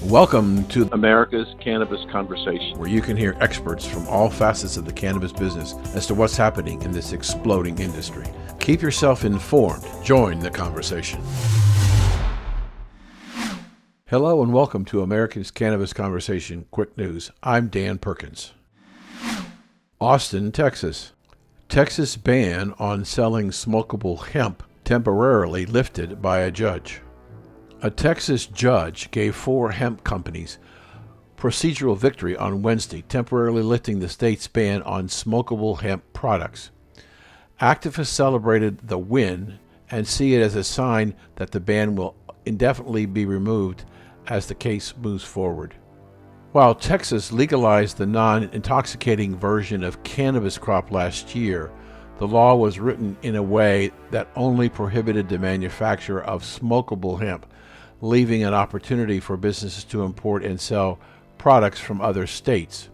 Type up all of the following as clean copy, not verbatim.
Welcome to America's Cannabis Conversation, where you can hear experts from all facets of the cannabis business as to what's happening in this exploding industry. Keep yourself informed. Join the conversation. Hello and welcome to America's Cannabis Conversation Quick News. I'm Dan Perkins. Austin, Texas. Texas ban on selling smokable hemp temporarily lifted by a judge. A Texas judge gave 4 hemp companies procedural victory on Wednesday, temporarily lifting the state's ban on smokable hemp products. Activists celebrated the win and see it as a sign that the ban will indefinitely be removed as the case moves forward. While Texas legalized the non-intoxicating version of cannabis crop last year, the law was written in a way that only prohibited the manufacture of smokable hemp, leaving an opportunity for businesses to import and sell products from other states.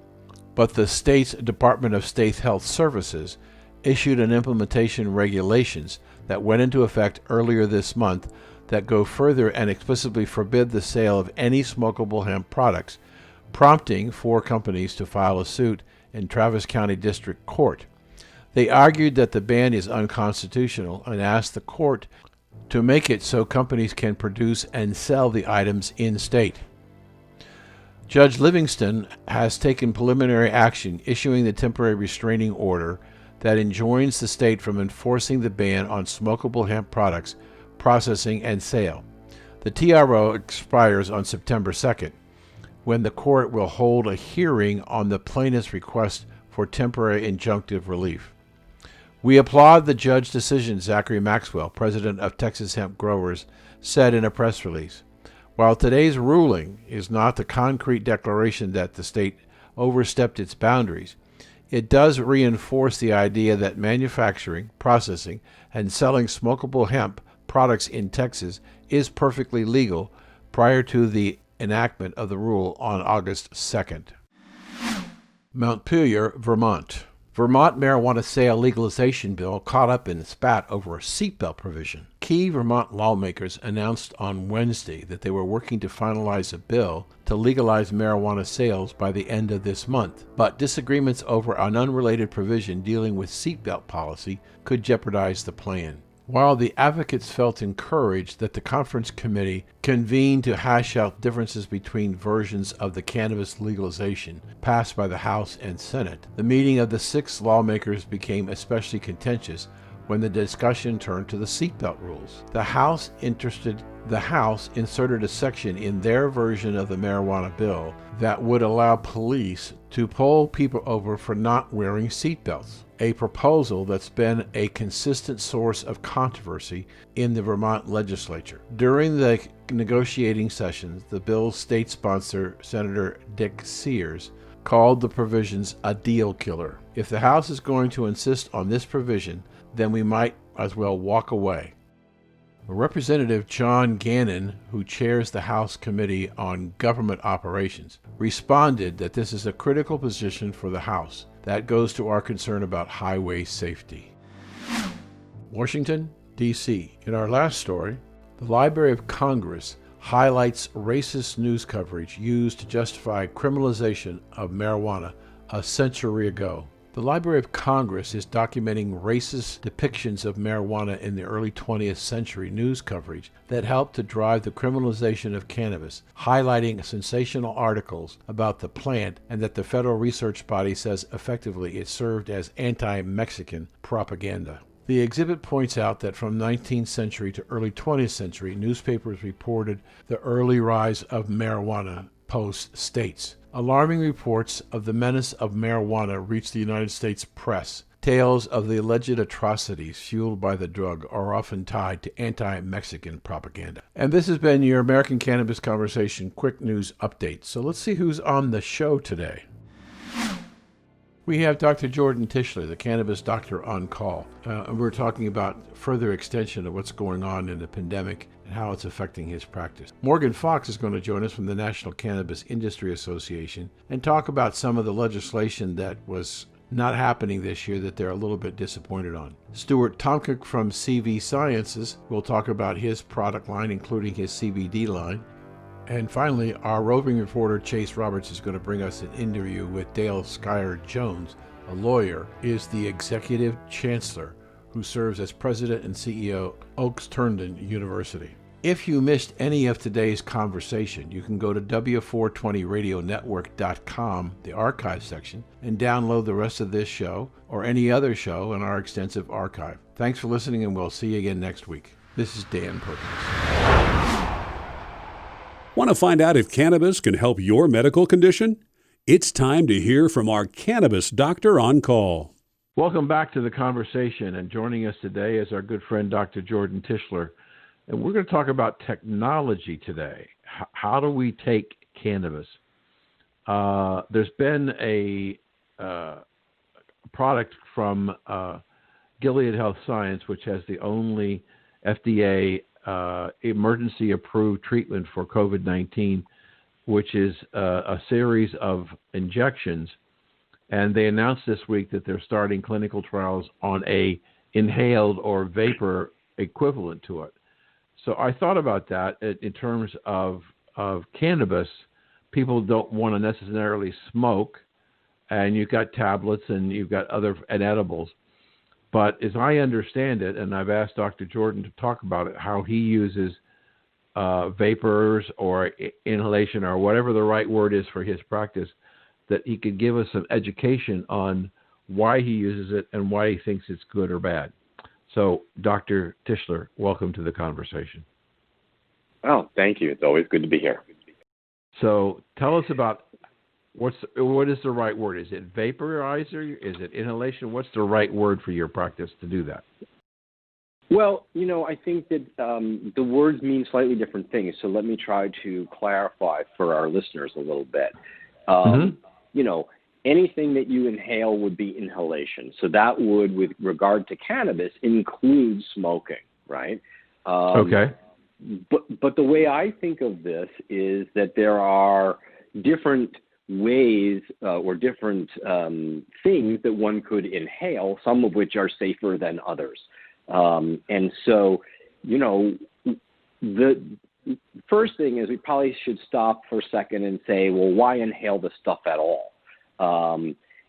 But the state's Department of State Health Services issued an implementation regulations that went into effect earlier this month that go further and explicitly forbid the sale of any smokable hemp products, prompting 4 companies to file a suit in Travis County District Court. They argued that the ban is unconstitutional and asked the court to make it so companies can produce and sell the items in-state. Judge Livingston has taken preliminary action, issuing the temporary restraining order that enjoins the state from enforcing the ban on smokable hemp products, processing, and sale. The TRO expires on September 2nd, when the court will hold a hearing on the plaintiff's request for temporary injunctive relief. We applaud the judge's decision, Zachary Maxwell, president of Texas Hemp Growers, said in a press release. While today's ruling is not the concrete declaration that the state overstepped its boundaries, it does reinforce the idea that manufacturing, processing, and selling smokable hemp products in Texas is perfectly legal prior to the enactment of the rule on August 2nd. Montpelier, Vermont. Vermont marijuana sale legalization bill caught up in a spat over a seatbelt provision. Key Vermont lawmakers announced on Wednesday that they were working to finalize a bill to legalize marijuana sales by the end of this month, but disagreements over an unrelated provision dealing with seatbelt policy could jeopardize the plan. While the advocates felt encouraged that the conference committee convened to hash out differences between versions of the cannabis legalization passed by the House and Senate, the meeting of the 6 lawmakers became especially contentious when the discussion turned to the seatbelt rules. The House inserted a section in their version of the marijuana bill that would allow police to pull people over for not wearing seatbelts, a proposal that's been a consistent source of controversy in the Vermont legislature. During the negotiating sessions, the bill's state sponsor, Senator Dick Sears, called the provisions a deal killer. If the House is going to insist on this provision, then we might as well walk away. Representative John Gannon, who chairs the House Committee on Government Operations, responded that this is a critical position for the House. That goes to our concern about highway safety. Washington, D.C. In our last story, the Library of Congress highlights racist news coverage used to justify criminalization of marijuana a century ago. The Library of Congress is documenting racist depictions of marijuana in the early 20th century news coverage that helped to drive the criminalization of cannabis, highlighting sensational articles about the plant and that the federal research body says effectively it served as anti-Mexican propaganda. The exhibit points out that from 19th century to early 20th century, newspapers reported the early rise of marijuana post-states. Alarming reports of the menace of marijuana reached the United States press. Tales of the alleged atrocities fueled by the drug are often tied to anti-Mexican propaganda. And this has been your American Cannabis Conversation Quick News Update. So let's see who's on the show today. We have Dr. Jordan Tishler, the cannabis doctor, on call. And we're talking about further extension of what's going on in the pandemic and how it's affecting his practice. Morgan Fox is going to join us from the National Cannabis Industry Association and talk about some of the legislation that was not happening this year that they're a little bit disappointed on. Stuart Tomc from CV Sciences will talk about his product line, including his CBD line. And finally, our roving reporter Chase Roberts is going to bring us an interview with Dale Schuyler Jones, a lawyer, is the executive chancellor who serves as president and CEO Oaksterdam University. If you missed any of today's conversation, you can go to W420radionetwork.com, the archive section, and download the rest of this show or any other show in our extensive archive. Thanks for listening, and we'll see you again next week. This is Dan Perkins. Want to find out if cannabis can help your medical condition? It's time to hear from our cannabis doctor on call. Welcome back to the conversation, and joining us today is our good friend Dr. Jordan Tishler, and we're going to talk about technology today. How do we take cannabis? There's been a product from Gilead Health Science, which has the only FDA emergency-approved treatment for COVID-19, which is a series of injections. And they announced this week that they're starting clinical trials on a inhaled or vapor equivalent to it. So I thought about that in terms of cannabis. People don't want to necessarily smoke, and you've got tablets and you've got and edibles. But as I understand it, and I've asked Dr. Jordan to talk about it, how he uses vapors or inhalation or whatever the right word is for his practice, that he could give us some education on why he uses it and why he thinks it's good or bad. So, Dr. Tishler, welcome to the conversation. Oh, thank you. It's always good to be here. So, tell us about what is the right word? Is it vaporizer? Is it inhalation? What's the right word for your practice to do that? Well, I think that the words mean slightly different things. So let me try to clarify for our listeners a little bit. Anything that you inhale would be inhalation. So that would, with regard to cannabis, include smoking, right? Okay. But the way I think of this is that there are different ways or different things that one could inhale, some of which are safer than others. And so, the first thing is we probably should stop for a second and say, well, why inhale the stuff at all?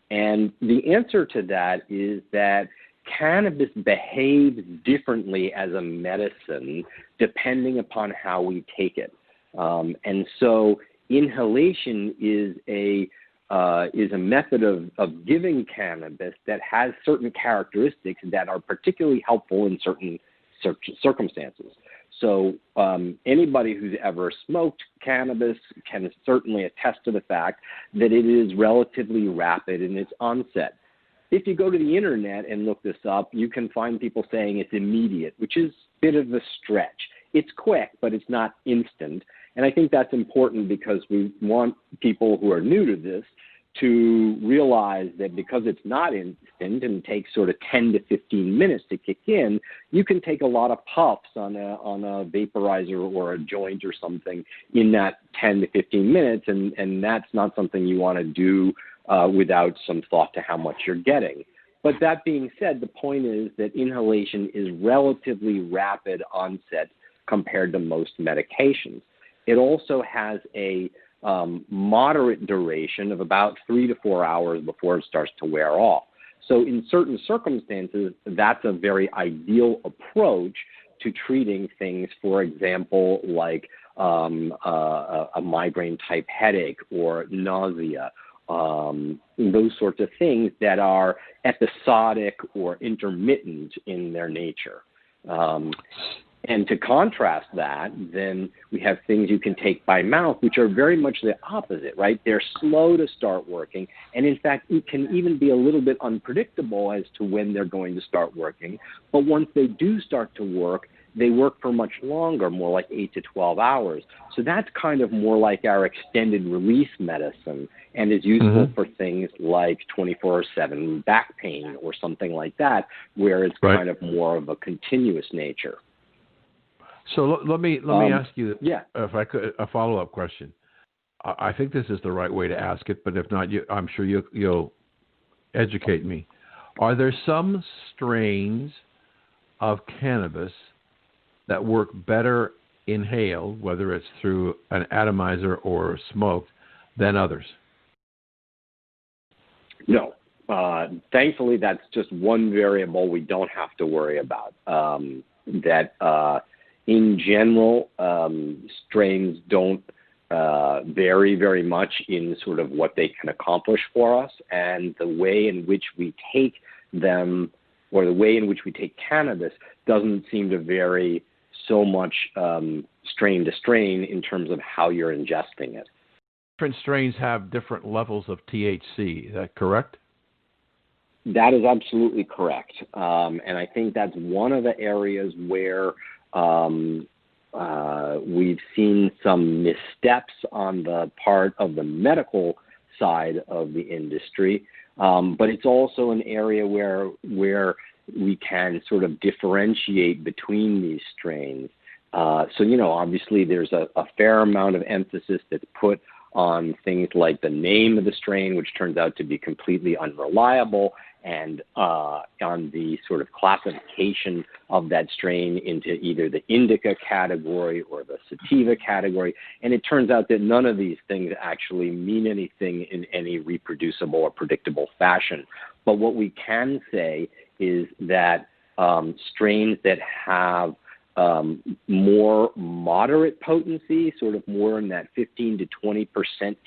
And the answer to that is that cannabis behaves differently as a medicine depending upon how we take it. And so inhalation is a method of giving cannabis that has certain characteristics that are particularly helpful in certain circumstances. So anybody who's ever smoked cannabis can certainly attest to the fact that it is relatively rapid in its onset. If you go to the internet and look this up, you can find people saying it's immediate, which is a bit of a stretch. It's quick, but it's not instant. And I think that's important because we want people who are new to this to realize that because it's not instant and takes sort of 10 to 15 minutes to kick in, you can take a lot of puffs on a vaporizer or a joint or something in that 10 to 15 minutes, and that's not something you want to do without some thought to how much you're getting. But that being said, the point is that inhalation is relatively rapid onset compared to most medications. It also has a moderate duration of about 3 to 4 hours before it starts to wear off. So in certain circumstances, that's a very ideal approach to treating things, for example, like a migraine-type headache or nausea, those sorts of things that are episodic or intermittent in their nature. And to contrast that, then we have things you can take by mouth, which are very much the opposite, right? They're slow to start working. And in fact, it can even be a little bit unpredictable as to when they're going to start working. But once they do start to work, they work for much longer, more like 8 to 12 hours. So that's kind of more like our extended release medicine and is useful for things like 24/7 back pain or something like that, where it's kind of more of a continuous nature. So let me ask you, if I could, a follow-up question. I think this is the right way to ask it, but if not, I'm sure you'll educate me. Are there some strains of cannabis that work better inhaled, whether it's through an atomizer or smoked, than others? No. Thankfully, that's just one variable we don't have to worry about. In general, strains don't vary very much in sort of what they can accomplish for us, and the way in which we take them, or the way in which we take cannabis, doesn't seem to vary so much strain to strain in terms of how you're ingesting it. Different strains have different levels of THC. Is that correct? That is absolutely correct. And I think that's one of the areas where we've seen some missteps on the part of the medical side of the industry. But it's also an area where we can sort of differentiate between these strains. So, obviously there's a fair amount of emphasis that's put on things like the name of the strain, which turns out to be completely unreliable, and on the sort of classification of that strain into either the indica category or the sativa category. And it turns out that none of these things actually mean anything in any reproducible or predictable fashion. But what we can say is that strains that have more moderate potency, sort of more in that 15 to 20%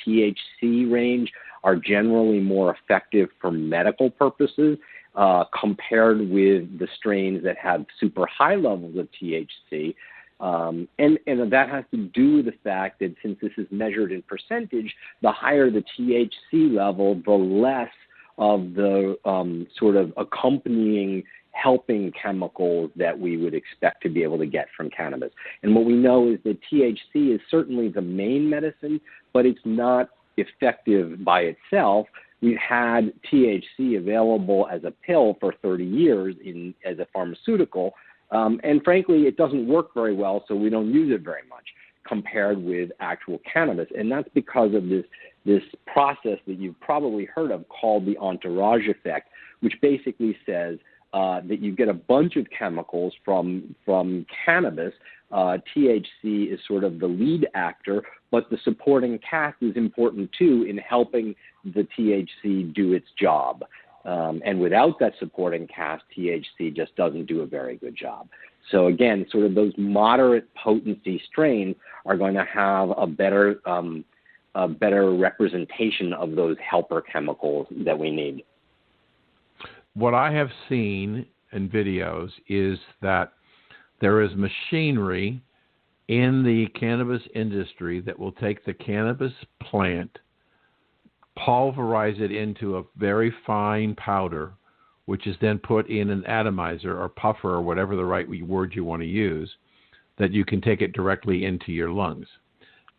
THC range, are generally more effective for medical purposes compared with the strains that have super high levels of THC. And that has to do with the fact that since this is measured in percentage, the higher the THC level, the less of the sort of accompanying helping chemicals that we would expect to be able to get from cannabis. And what we know is that THC is certainly the main medicine, but it's not effective by itself. We've had THC available as a pill for 30 years as a pharmaceutical, and frankly, it doesn't work very well, so we don't use it very much compared with actual cannabis. And that's because of this process that you've probably heard of called the entourage effect, which basically says that you get a bunch of chemicals from cannabis. THC is sort of the lead actor, but the supporting cast is important too in helping the THC do its job. And without that supporting cast, THC just doesn't do a very good job. So again, sort of those moderate potency strains are going to have a better representation of those helper chemicals that we need. What I have seen in videos is that there is machinery in the cannabis industry that will take the cannabis plant, pulverize it into a very fine powder, which is then put in an atomizer or puffer or whatever the right word you want to use, that you can take it directly into your lungs.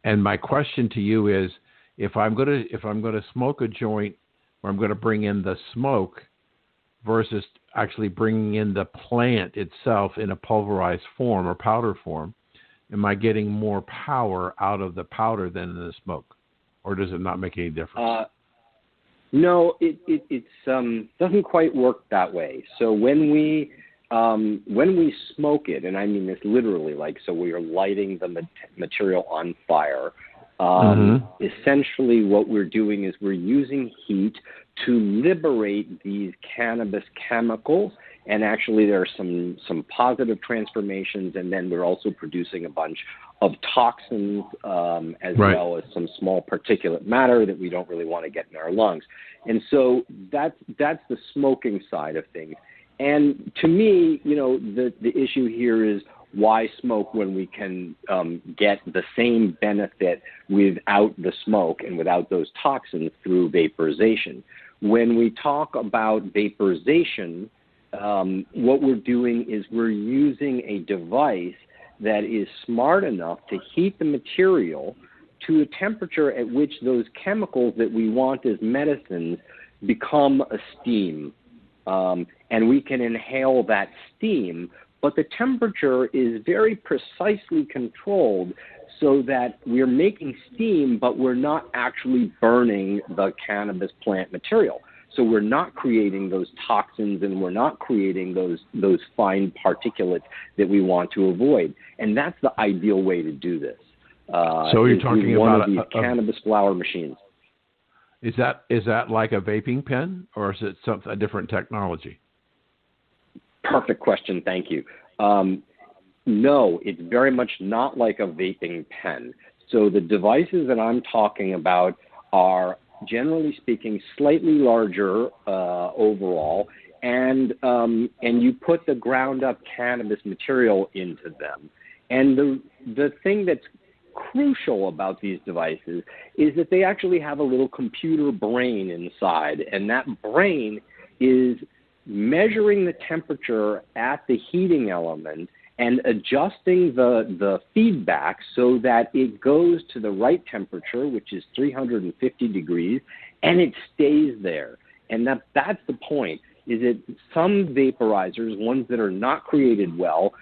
And my question to you is, if I'm going to smoke a joint, or I'm going to bring in the smoke versus actually bringing in the plant itself in a pulverized form or powder form, am I getting more power out of the powder than in the smoke? Or does it not make any difference? No, it doesn't quite work that way. So when we smoke it, and I mean this literally, like, so we are lighting the material on fire, essentially what we're doing is we're using heat to liberate these cannabis chemicals, and actually there are some positive transformations, and then we're also producing a bunch of toxins as well as some small particulate matter that we don't really want to get in our lungs. And so that's the smoking side of things. And to me, the issue here is why smoke when we can get the same benefit without the smoke and without those toxins through vaporization. When we talk about vaporization, what we're doing is we're using a device that is smart enough to heat the material to a temperature at which those chemicals that we want as medicines become a steam. And we can inhale that steam, but the temperature is very precisely controlled so that we're making steam, but we're not actually burning the cannabis plant material. So we're not creating those toxins and we're not creating those fine particulates that we want to avoid. And that's the ideal way to do this. So you're talking one about of these cannabis flower machines. Is that like a vaping pen, or is it a different technology? Perfect question. Thank you. No, it's very much not like a vaping pen. So the devices that I'm talking about are, generally speaking, slightly larger overall, and you put the ground up cannabis material into them. And the thing that's crucial about these devices is that they actually have a little computer brain inside, and that brain is measuring the temperature at the heating element and adjusting the feedback so that it goes to the right temperature, which is 350 degrees, and it stays there. And that's the point, is that some vaporizers, ones that are not created well,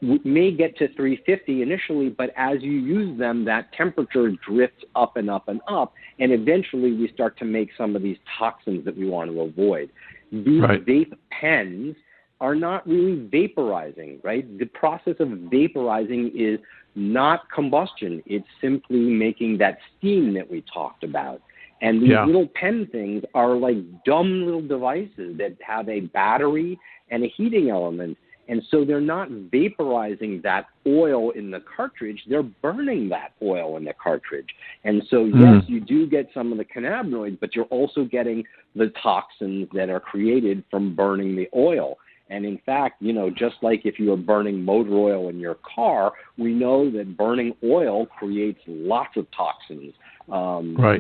may get to 350 initially, but as you use them, that temperature drifts up and up and up, and eventually we start to make some of these toxins that we want to avoid. These vape pens are not really vaporizing, right? The process of vaporizing is not combustion. It's simply making that steam that we talked about. And these little pen things are like dumb little devices that have a battery and a heating element. And so they're not vaporizing that oil in the cartridge, they're burning that oil in the cartridge. And so, yes, you do get some of the cannabinoids, but you're also getting the toxins that are created from burning the oil. And in fact, just like if you are burning motor oil in your car, we know that burning oil creates lots of toxins,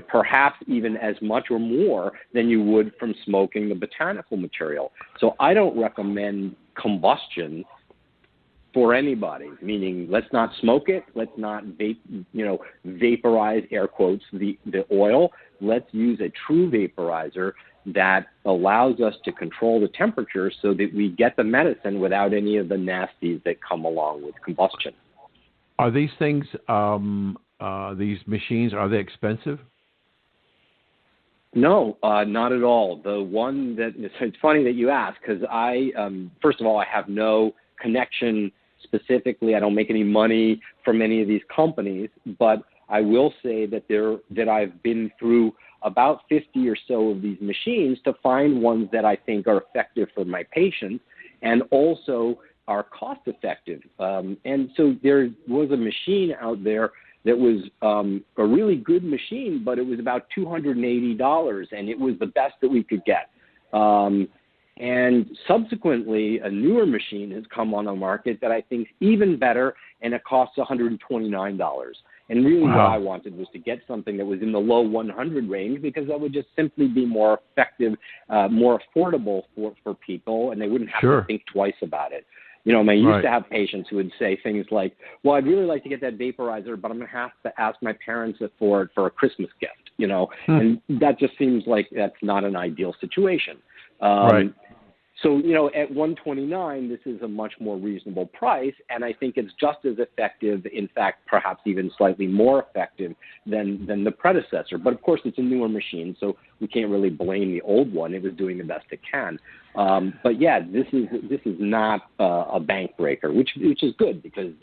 perhaps even as much or more than you would from smoking the botanical material. So I don't recommend combustion for anybody, meaning let's not smoke it, let's not vaporize, air quotes, the oil. Let's use a true vaporizer that allows us to control the temperature so that we get the medicine without any of the nasties that come along with combustion. Are these things, these machines, are they expensive? No, not at all. The one that, it's funny that you ask, because first of all, I have no connection specifically. I don't make any money from any of these companies, but I will say that I've been through about 50 or so of these machines to find ones that I think are effective for my patients and also are cost effective. And so there was a machine out there that was a really good machine, but it was about $280, and it was the best that we could get. And subsequently, a newer machine has come on the market that I think is even better, and it costs $129. And really what I wanted was to get something that was in the low 100 range, because that would just simply be more effective, more affordable for people, and they wouldn't have to think twice about it. I used to have patients who would say things like, well, I'd really like to get that vaporizer, but I'm going to have to ask my parents for it for a Christmas gift, and that just seems like that's not an ideal situation. So, at $129, this is a much more reasonable price, and I think it's just as effective, in fact, perhaps even slightly more effective than the predecessor. But, of course, it's a newer machine, so we can't really blame the old one. It was doing the best it can. But, yeah, this is not a bank breaker, which is good because,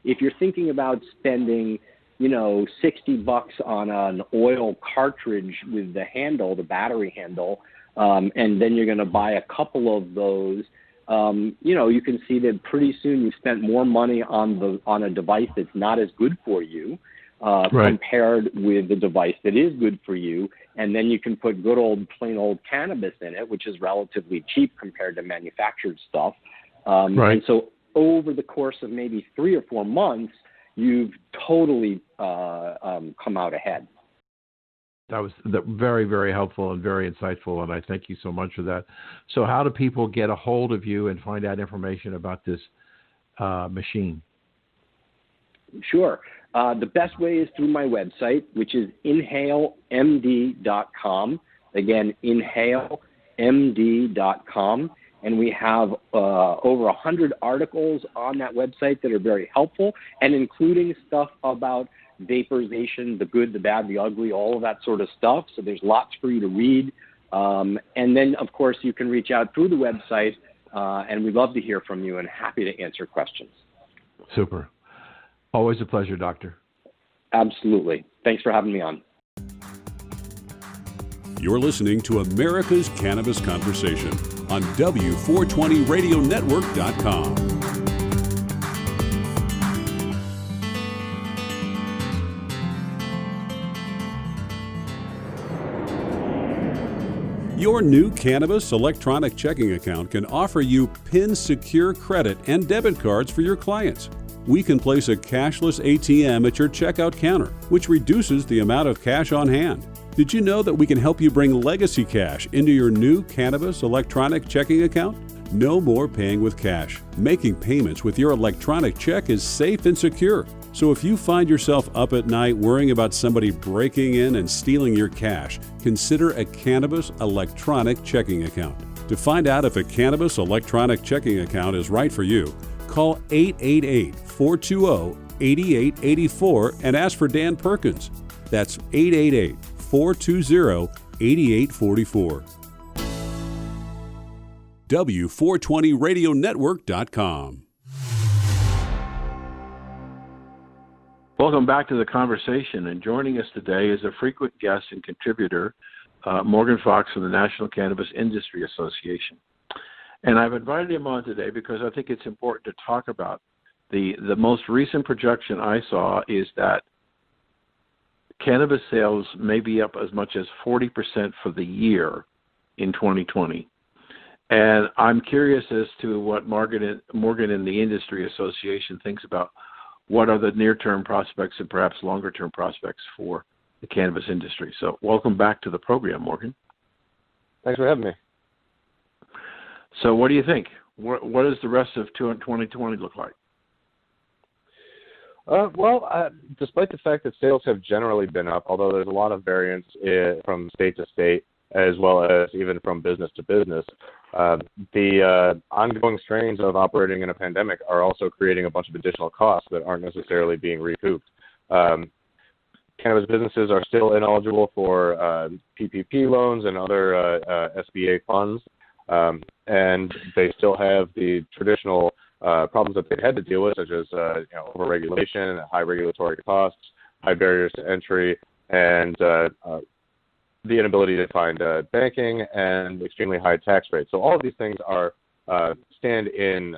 if you're thinking about spending $60 on an oil cartridge with the handle, the battery handle, and then you're going to buy a couple of those, you can see that pretty soon you've spent more money on a device that's not as good for you compared with the device that is good for you. And then you can put good old, plain old cannabis in it, which is relatively cheap compared to manufactured stuff. And so over the course of maybe 3 or 4 months, you've totally come out ahead. That was very, very helpful and very insightful, and I thank you so much for that. So how do people get a hold of you and find out information about this machine? Sure. The best way is through my website, which is inhalemd.com. Again, inhalemd.com. And we have over 100 articles on that website that are very helpful, and including stuff about vaporization, the good, the bad, the ugly, all of that sort of stuff. So there's lots for you to read. And then, of course, you can reach out through the website, and we'd love to hear from you and happy to answer questions. Super. Always a pleasure, Doctor. Absolutely. Thanks for having me on. You're listening to America's Cannabis Conversation on W420RadioNetwork.com. Your new cannabis electronic checking account can offer you PIN-secure credit and debit cards for your clients. We can place a cashless ATM at your checkout counter, which reduces the amount of cash on hand. Did you know that we can help you bring legacy cash into your new cannabis electronic checking account? No more paying with cash. Making payments with your electronic check is safe and secure. So if you find yourself up at night worrying about somebody breaking in and stealing your cash, consider a cannabis electronic checking account. To find out if a cannabis electronic checking account is right for you, call 888-420-8884 and ask for Dan Perkins. That's 888-420-8844. W420RadioNetwork.com. Welcome back to the conversation, and joining us today is a frequent guest and contributor, Morgan Fox from the National Cannabis Industry Association. And I've invited him on today because I think it's important to talk about the most recent projection I saw is that cannabis sales may be up as much as 40% for the year in 2020. And I'm curious as to what Morgan and the Industry Association thinks about what are the near-term prospects and perhaps longer-term prospects for the cannabis industry. So welcome back to the program, Morgan. Thanks for having me. So what do you think? What does the rest of 2020 look like? Despite the fact that sales have generally been up, although there's a lot of variance from state to state, as well as even from business to business, the ongoing strains of operating in a pandemic are also creating a bunch of additional costs that aren't necessarily being recouped. Cannabis businesses are still ineligible for PPP loans and other SBA funds, and they still have the traditional problems that they had to deal with, such as overregulation, high regulatory costs, high barriers to entry, and the inability to find banking and extremely high tax rates. So all of these things are stand in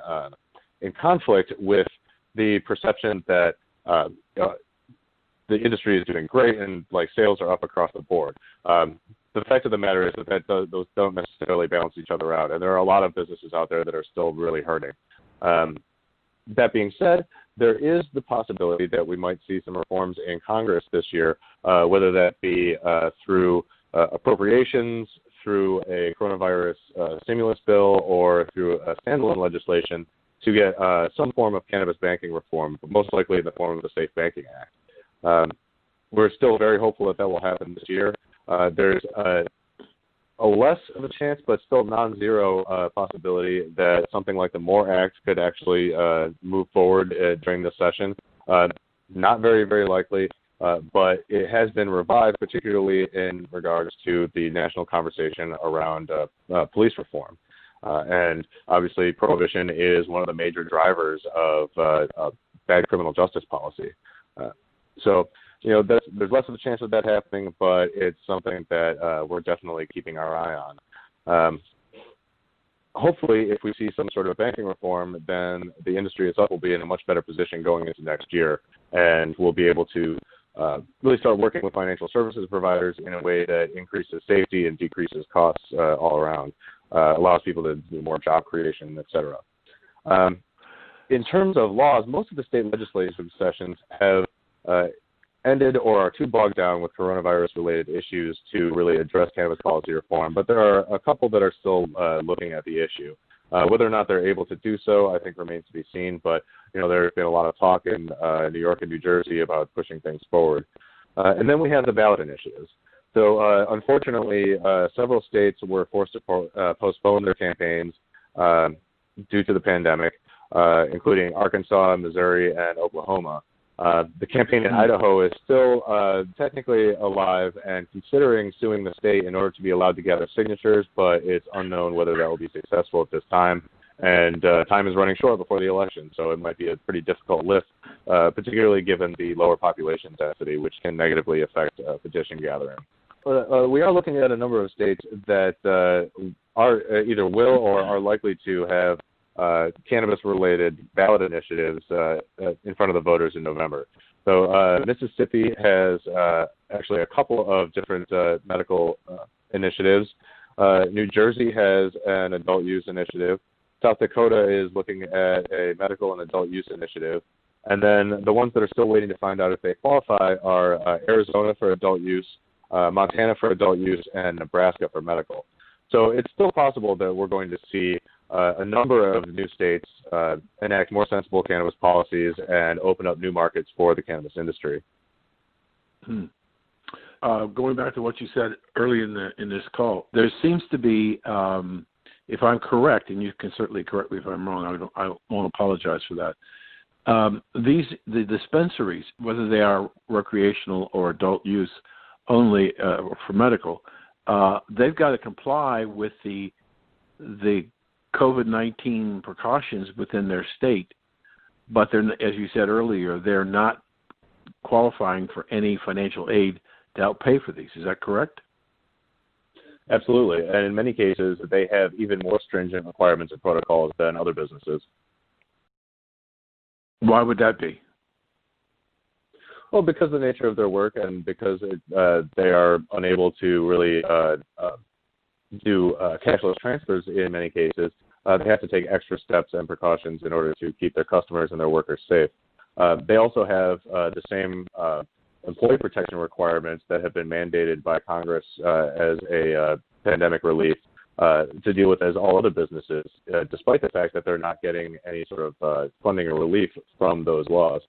conflict with the perception that the industry is doing great and like sales are up across the board. The fact of the matter is that those don't necessarily balance each other out, and there are a lot of businesses out there that are still really hurting. That being said, there is the possibility that we might see some reforms in Congress this year, whether that be through appropriations, through a coronavirus stimulus bill, or through a standalone legislation to get some form of cannabis banking reform, but most likely in the form of the Safe Banking Act. We're still very hopeful that will happen this year. There's a less of a chance, but still non-zero possibility that something like the MORE Act could actually move forward during this session. Not very, very likely, but it has been revived, particularly in regards to the national conversation around police reform. And obviously, prohibition is one of the major drivers of bad criminal justice policy. So there's less of a chance of that happening, but it's something that we're definitely keeping our eye on. Hopefully, if we see some sort of banking reform, then the industry itself will be in a much better position going into next year, and we'll be able to really start working with financial services providers in a way that increases safety and decreases costs all around, allows people to do more job creation, et cetera. In terms of laws, most of the state legislative sessions have ended or are too bogged down with coronavirus-related issues to really address cannabis policy reform, but there are a couple that are still looking at the issue. Whether or not they're able to do so, I think remains to be seen, but there's been a lot of talk in New York and New Jersey about pushing things forward. And then we have the ballot initiatives. So unfortunately, several states were forced to postpone their campaigns due to the pandemic, including Arkansas, Missouri, and Oklahoma. The campaign in Idaho is still technically alive and considering suing the state in order to be allowed to gather signatures, but it's unknown whether that will be successful at this time. And time is running short before the election, so it might be a pretty difficult lift, particularly given the lower population density, which can negatively affect petition gathering. We are looking at a number of states that are either will or are likely to have cannabis-related ballot initiatives in front of the voters in November. So Mississippi has actually a couple of different medical initiatives. New Jersey has an adult use initiative. South Dakota is looking at a medical and adult use initiative. And then the ones that are still waiting to find out if they qualify are Arizona for adult use, Montana for adult use, and Nebraska for medical. So it's still possible that we're going to see a number of new states enact more sensible cannabis policies and open up new markets for the cannabis industry. Going back to what you said early in this call, there seems to be, if I'm correct, and you can certainly correct me if I'm wrong, I won't apologize for that. The dispensaries, whether they are recreational or adult use only for medical, they've got to comply with the COVID-19 precautions within their state, but they're, as you said earlier, they're not qualifying for any financial aid to help pay for these. Is that correct? Absolutely, and in many cases, they have even more stringent requirements and protocols than other businesses. Why would that be? Well, because of the nature of their work and because they are unable to really do cashless transfers in many cases, they have to take extra steps and precautions in order to keep their customers and their workers safe. They also have the same employee protection requirements that have been mandated by Congress as a pandemic relief to deal with as all other businesses, despite the fact that they're not getting any sort of funding or relief from those laws.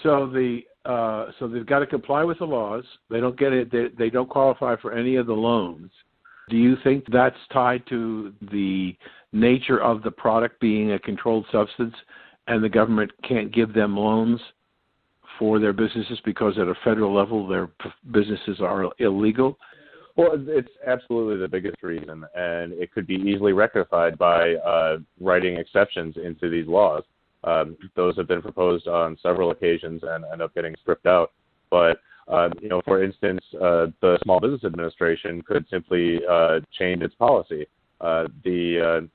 So they've got to comply with the laws. They don't get it. They don't qualify for any of the loans. Do you think that's tied to the nature of the product being a controlled substance, and the government can't give them loans for their businesses because at a federal level their businesses are illegal? Well, it's absolutely the biggest reason, and it could be easily rectified by writing exceptions into these laws. Those have been proposed on several occasions and end up getting stripped out. But, for instance, the Small Business Administration could simply change its policy and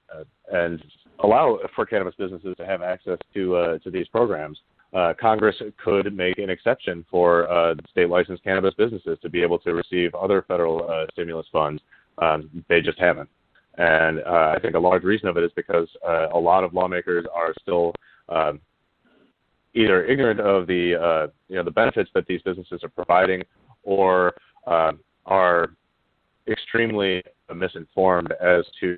allow for cannabis businesses to have access to these programs. Congress could make an exception for state licensed cannabis businesses to be able to receive other federal stimulus funds. They just haven't. And I think a large reason of it is because a lot of lawmakers are still either ignorant of the benefits that these businesses are providing, or are extremely misinformed as to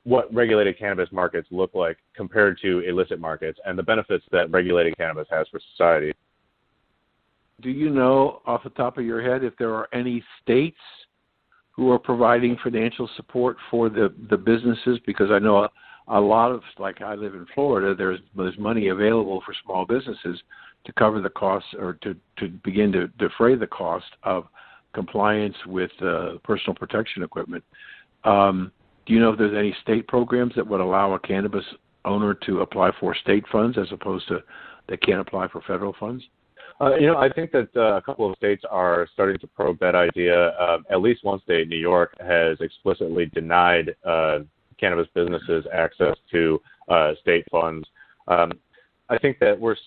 what regulated cannabis markets look like compared to illicit markets and the benefits that regulated cannabis has for society. Do you know off the top of your head if there are any states who are providing financial support for the businesses? Because I know a lot of, like I live in Florida, there's money available for small businesses to cover the costs or to begin to defray the cost of compliance with personal protection equipment. Do you know if there's any state programs that would allow a cannabis owner to apply for state funds as opposed to they can't apply for federal funds? I think that a couple of states are starting to probe that idea. At least one state, New York, has explicitly denied cannabis businesses access to state funds. I think that we're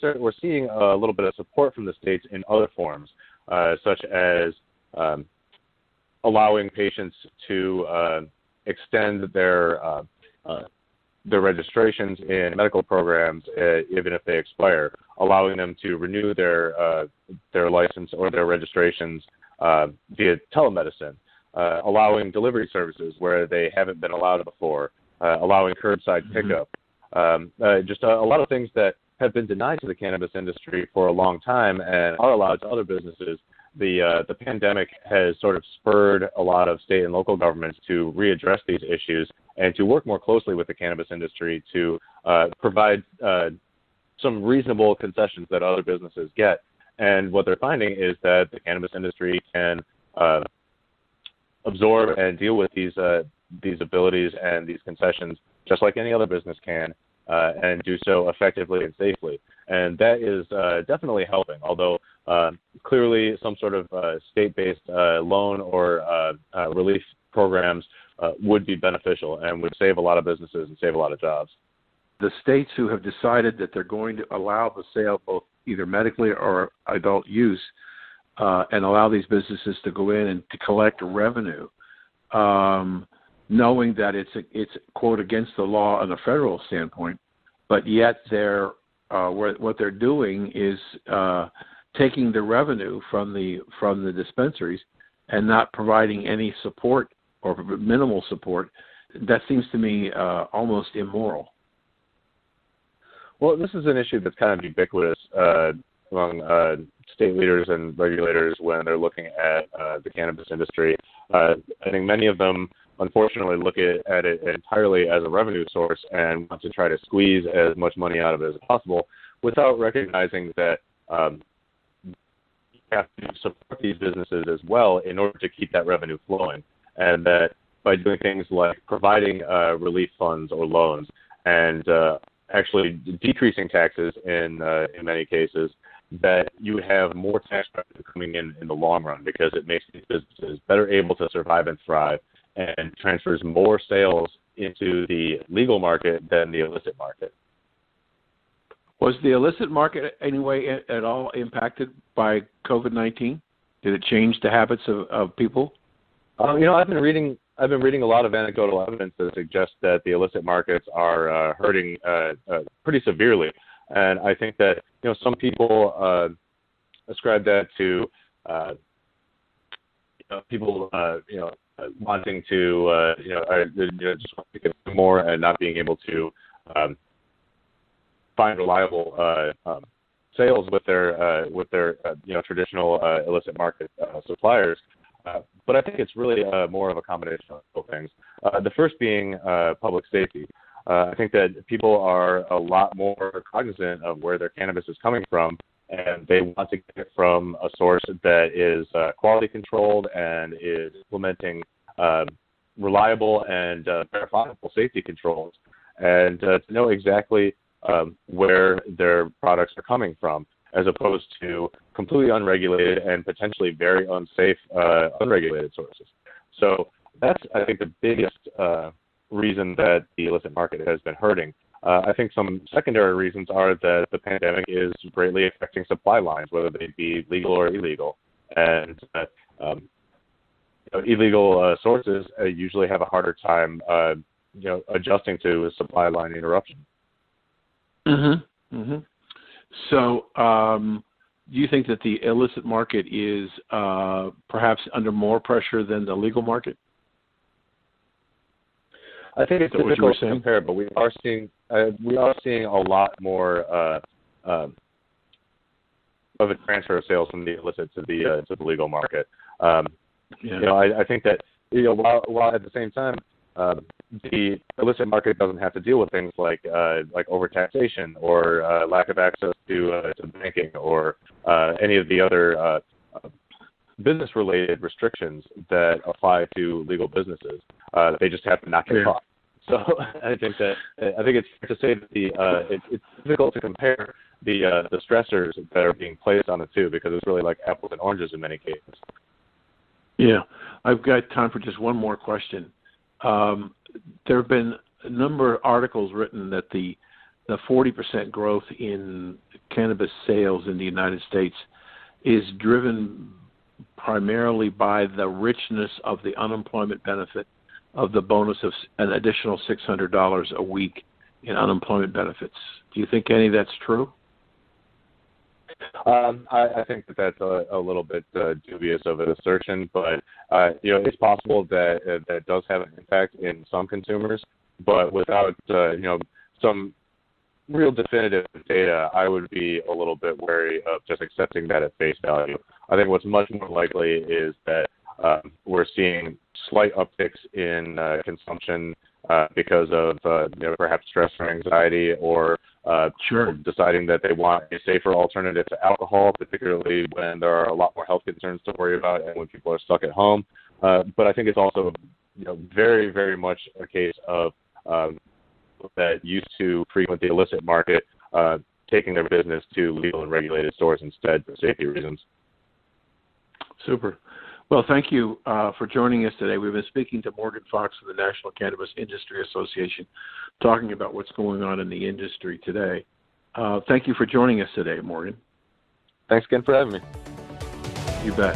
seeing a little bit of support from the states in other forms, such as allowing patients to extend their registrations in medical programs even if they expire, allowing them to renew their license or their registrations via telemedicine, allowing delivery services where they haven't been allowed before, allowing curbside pickup, just a lot of things that have been denied to the cannabis industry for a long time and are allowed to other businesses. the pandemic has sort of spurred a lot of state and local governments to readdress these issues and to work more closely with the cannabis industry to provide some reasonable concessions that other businesses get. And what they're finding is that the cannabis industry can absorb and deal with these abilities and these concessions just like any other business can, and do so effectively and safely. And that is definitely helping, although clearly some sort of state-based loan or relief programs would be beneficial and would save a lot of businesses and save a lot of jobs. The states who have decided that they're going to allow the sale of both either medically or adult use and allow these businesses to go in and to collect revenue, knowing that it's quote against the law on a federal standpoint, but yet what they're doing is taking the revenue from the dispensaries and not providing any support or minimal support. That seems to me almost immoral. Well, this is an issue that's kind of ubiquitous among state leaders and regulators when they're looking at the cannabis industry. I think many of them, unfortunately, look at it entirely as a revenue source and want to try to squeeze as much money out of it as possible without recognizing that you have to support these businesses as well in order to keep that revenue flowing. And that by doing things like providing relief funds or loans and actually decreasing taxes in many cases, that you have more tax revenue coming in the long run because it makes these businesses better able to survive and thrive and transfers more sales into the legal market than the illicit market. Was the illicit market anyway at all impacted by COVID-19? Did it change the habits of people? I've been reading a lot of anecdotal evidence that suggests that the illicit markets are hurting pretty severely, and I think that some people ascribe that to people wanting to just want to get more and not being able to find reliable sales with their traditional illicit market suppliers. But I think it's really more of a combination of both things. The first being public safety. I think that people are a lot more cognizant of where their cannabis is coming from, and they want to get it from a source that is quality controlled and is implementing reliable and verifiable safety controls, and to know exactly where their products are coming from, as opposed to completely unregulated and potentially very unsafe unregulated sources. So that's, I think, the biggest reason that the illicit market has been hurting. I think some secondary reasons are that the pandemic is greatly affecting supply lines, whether they be legal or illegal. And illegal sources usually have a harder time adjusting to a supply line interruption. Mm-hmm. Mm-hmm. So do you think that the illicit market is perhaps under more pressure than the legal market? I think it's difficult to compare, but we are seeing a lot more of a transfer of sales from the illicit to the legal market. I think that while at the same time the illicit market doesn't have to deal with things like overtaxation or lack of access to banking or any of the other business-related restrictions that apply to legal businesses. They just have to not get caught. So I think it's fair to say that it's difficult to compare the stressors that are being placed on the two, because it's really like apples and oranges in many cases. Yeah, I've got time for just one more question. There have been a number of articles written that the 40% growth in cannabis sales in the United States is driven primarily by the richness of the unemployment benefit of the bonus of an additional $600 a week in unemployment benefits. Do you think any of that's true? I think that's a little bit dubious of an assertion, but it's possible that that does have an impact in some consumers, but without some real definitive data, I would be a little bit wary of just accepting that at face value. I think what's much more likely is that we're seeing slight upticks in consumption because of perhaps stress or anxiety, or deciding that they want a safer alternative to alcohol, particularly when there are a lot more health concerns to worry about and when people are stuck at home. But I think it's also very, very much a case of that used to frequent the illicit market taking their business to legal and regulated stores instead for safety reasons. Super. Well, thank you for joining us today. We've been speaking to Morgan Fox of the National Cannabis Industry Association, talking about what's going on in the industry today. Thank you for joining us today, Morgan. Thanks again for having me. You bet.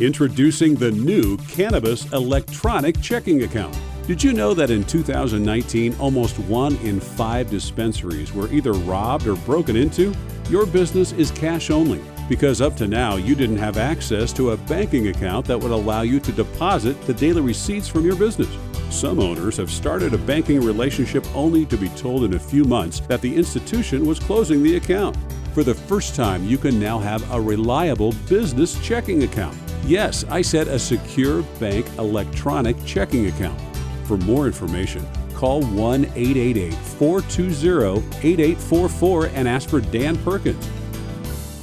Introducing the new Cannabis Electronic Checking Account. Did you know that in 2019, almost 1 in 5 dispensaries were either robbed or broken into? Your business is cash only, because up to now you didn't have access to a banking account that would allow you to deposit the daily receipts from your business. Some owners have started a banking relationship only to be told in a few months that the institution was closing the account. For the first time, you can now have a reliable business checking account. Yes, I said a secure bank electronic checking account. For more information, call 1-888-420-8844 and ask for Dan Perkins.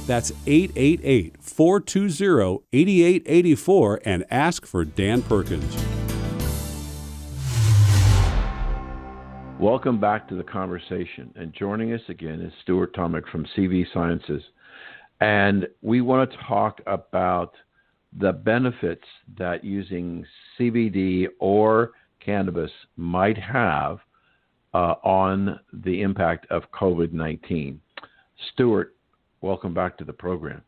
That's 888-420-8884 and ask for Dan Perkins. Welcome back to the conversation. And joining us again is Stuart Tomc from CV Sciences. And we want to talk about the benefits that using CBD or cannabis might have on the impact of COVID-19. Stuart, welcome back to the program.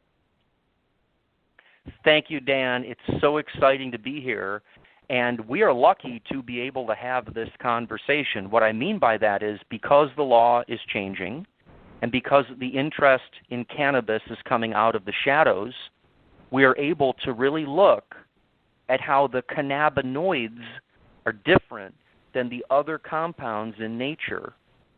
Thank you, Dan. It's so exciting to be here, and we are lucky to be able to have this conversation. What I mean by that is because the law is changing and because the interest in cannabis is coming out of the shadows, we are able to really look at how the cannabinoids are different than the other compounds in nature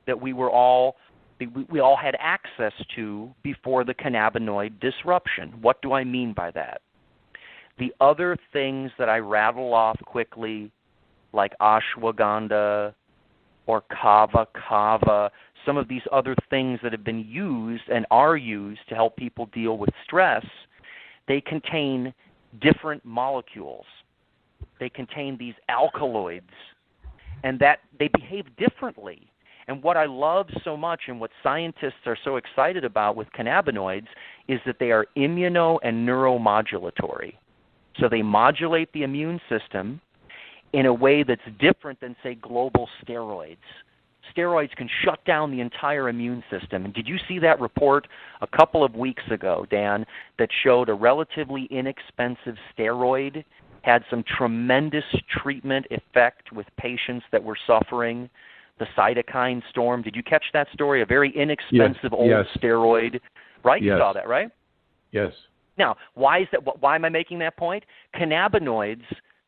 that we all had access to before the cannabinoid disruption. What do I mean by that? The other things that I rattle off quickly, like ashwagandha or kava, some of these other things that have been used and are used to help people deal with stress, they contain different molecules. They contain these alkaloids, and that they behave differently. And what I love so much and what scientists are so excited about with cannabinoids is that they are immuno and neuromodulatory. So they modulate the immune system in a way that's different than, say, global steroids. Steroids can shut down the entire immune system. And did you see that report a couple of weeks ago, Dan, that showed a relatively inexpensive steroid had some tremendous treatment effect with patients that were suffering the cytokine storm? Did you catch that story? A very inexpensive old steroid, right? Yes. You saw that, right? Yes. Now, why is that? Why am I making that point? Cannabinoids,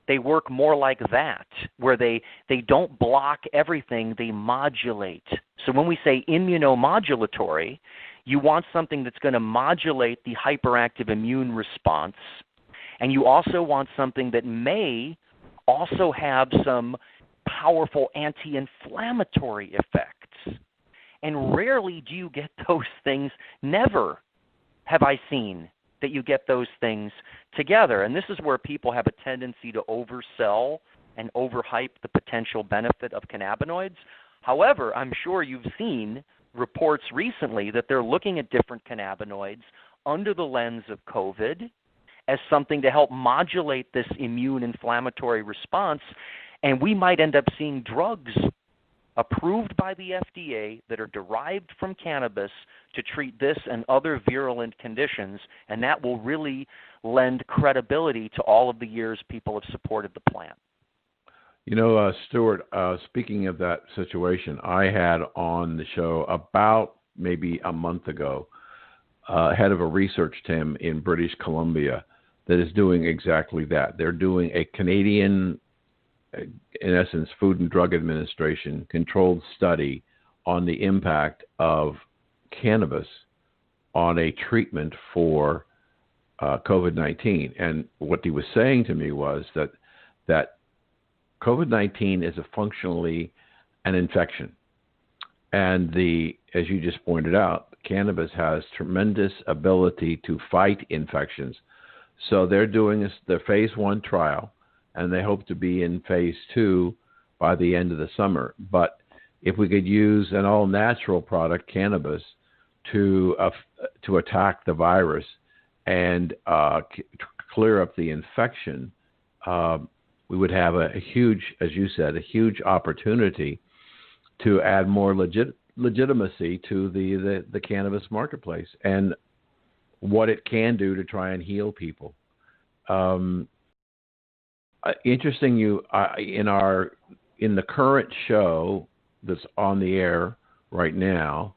they work more like that, where they don't block everything, they modulate. So when we say immunomodulatory, you want something that's going to modulate the hyperactive immune response, and you also want something that may also have some powerful anti-inflammatory effects. And rarely do you get those things. Never have I seen that you get those things together. And this is where people have a tendency to oversell and overhype the potential benefit of cannabinoids. However, I'm sure you've seen reports recently that they're looking at different cannabinoids under the lens of COVID as something to help modulate this immune inflammatory response. And we might end up seeing drugs approved by the FDA that are derived from cannabis to treat this and other virulent conditions, and that will really lend credibility to all of the years people have supported the plant. You know, Stuart, speaking of that situation, I had on the show about maybe a month ago, head of a research team in British Columbia that is doing exactly that. They're doing a Canadian in essence, Food and Drug Administration controlled study on the impact of cannabis on a treatment for COVID-19. And what he was saying to me was that COVID-19 is functionally an infection. And as you just pointed out, cannabis has tremendous ability to fight infections. So they're doing their phase 1 trial, and they hope to be in phase 2 by the end of the summer. But if we could use an all-natural product, cannabis, to attack the virus and clear up the infection, we would have a huge, as you said, a huge opportunity to add more legitimacy to the cannabis marketplace and what it can do to try and heal people. Interesting, in the current show that's on the air right now,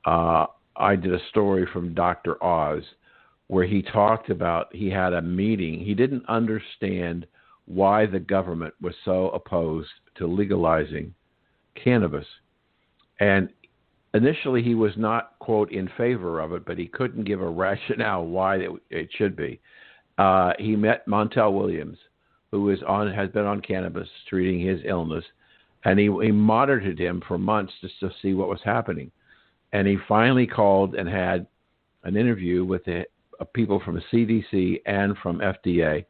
I did a story from Dr. Oz where he talked about he had a meeting. He didn't understand why the government was so opposed to legalizing cannabis. And initially he was not, quote, in favor of it, but he couldn't give a rationale why it should be. He met Montel Williams, who has been on cannabis treating his illness, and he monitored him for months just to see what was happening. And he finally called and had an interview with people from the CDC and from FDA,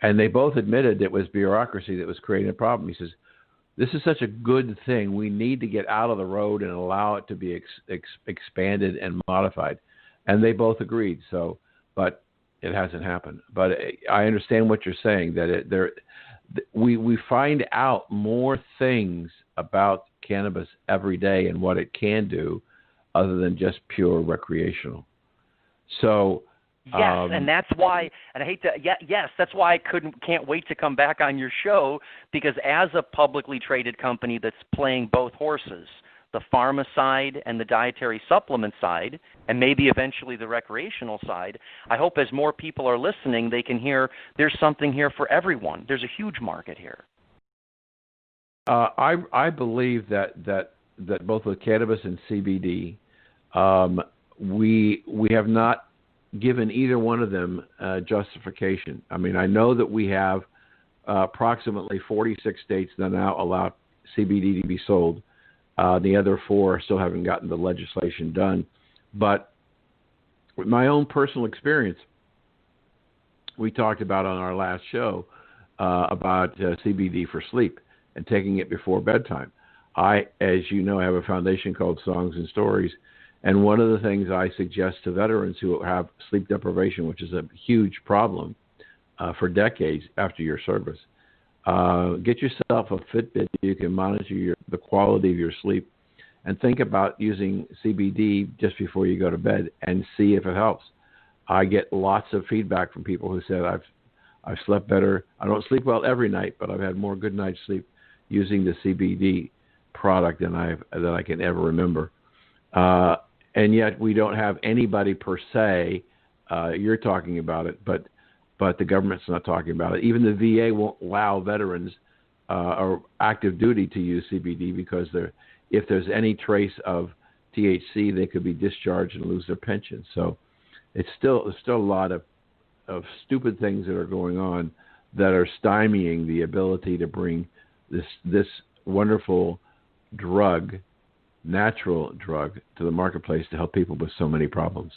and they both admitted it was bureaucracy that was creating a problem. He says, this is such a good thing. We need to get out of the road and allow it to be expanded and modified. And they both agreed. But it hasn't happened. But I understand what you're saying, that we find out more things about cannabis every day and what it can do other than just pure recreational. So yes, and that's why, and I hate to, yes, that's why I can't wait to come back on your show, because as a publicly traded company that's playing both horses, the pharma side and the dietary supplement side, and maybe eventually the recreational side, I hope as more people are listening, they can hear there's something here for everyone. There's a huge market here. I believe that both with cannabis and CBD, we have not given either one of them justification. I mean, I know that we have approximately 46 states that now allow CBD to be sold. The other 4 still haven't gotten the legislation done. But with my own personal experience, we talked about on our last show about CBD for sleep and taking it before bedtime. I, as you know, have a foundation called Songs and Stories, and one of the things I suggest to veterans who have sleep deprivation, which is a huge problem for decades after your service, get yourself a Fitbit. You can monitor the quality of your sleep, and think about using CBD just before you go to bed and see if it helps. I get lots of feedback from people who said I've slept better. I don't sleep well every night, but I've had more good night's sleep using the CBD product than I can ever remember. And yet we don't have anybody per se. You're talking about it, but the government's not talking about it. Even the VA won't allow veterans or active duty to use CBD because if there's any trace of THC, they could be discharged and lose their pension. So there's still a lot of stupid things that are going on that are stymieing the ability to bring this wonderful drug, natural drug, to the marketplace to help people with so many problems.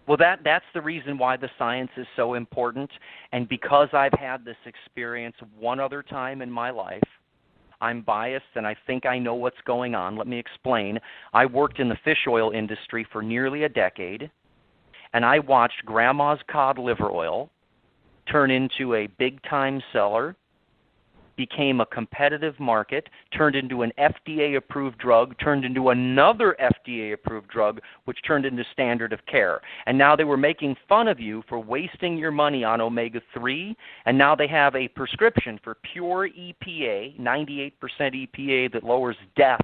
Well, that's the reason why the science is so important. And because I've had this experience one other time in my life, I'm biased and I think I know what's going on. Let me explain. I worked in the fish oil industry for nearly a decade, and I watched Grandma's cod liver oil turn into a big-time seller, became a competitive market, turned into an FDA-approved drug, turned into another FDA-approved drug, which turned into standard of care. And now they were making fun of you for wasting your money on omega-3, and now they have a prescription for pure EPA, 98% EPA that lowers death,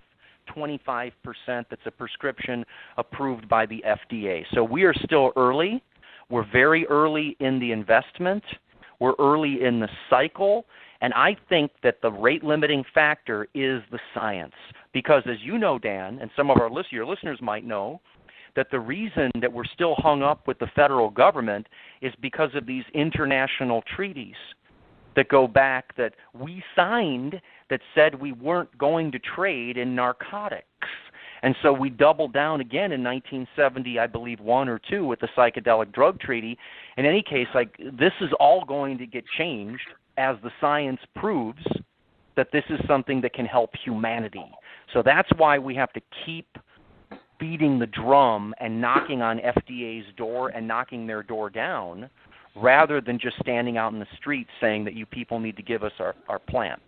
25%, that's a prescription approved by the FDA. So we are still early. We're very early in the investment. We're early in the cycle, and I think that the rate-limiting factor is the science. Because as you know, Dan, and some of your listeners might know, that the reason that we're still hung up with the federal government is because of these international treaties that go back that we signed that said we weren't going to trade in narcotics. And so we doubled down again in 1970, I believe, 1 or 2 with the psychedelic drug treaty. In any case, this is all going to get changed as the science proves that this is something that can help humanity. So that's why we have to keep beating the drum and knocking on FDA's door and knocking their door down, rather than just standing out in the streets saying that you people need to give us our plant.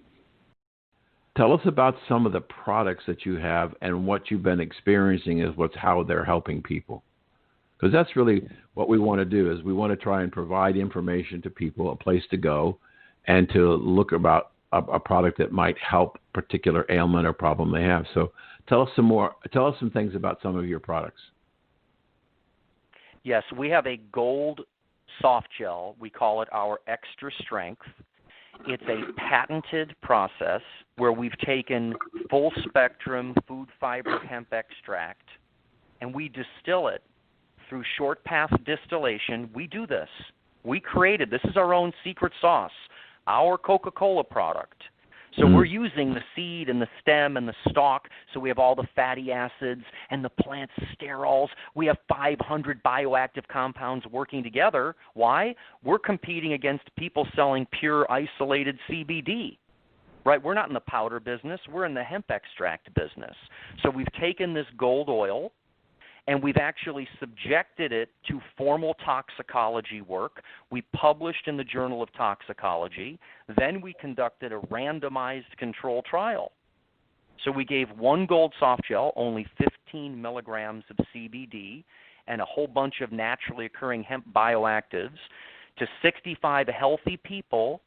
Tell us about some of the products that you have and what you've been experiencing is how they're helping people. Because that's really what we want to do, is we want to try and provide information to people, a place to go, and to look about a product that might help a particular ailment or problem they have. So tell us some things about some of your products. Yes, we have a gold soft gel. We call it our Extra Strength. It's a patented process where we've taken full spectrum food fiber hemp extract and we distill it through short path distillation. We do this. This is our own secret sauce, our Coca-Cola product. So we're using the seed and the stem and the stalk, so we have all the fatty acids and the plant sterols. We have 500 bioactive compounds working together. Why? We're competing against people selling pure isolated CBD. Right? We're not in the powder business. We're in the hemp extract business. So we've taken this gold oil, and we've actually subjected it to formal toxicology work. We published in the Journal of Toxicology. Then we conducted a randomized control trial. So we gave one gold soft gel, only 15 milligrams of CBD, and a whole bunch of naturally occurring hemp bioactives to 65 healthy people,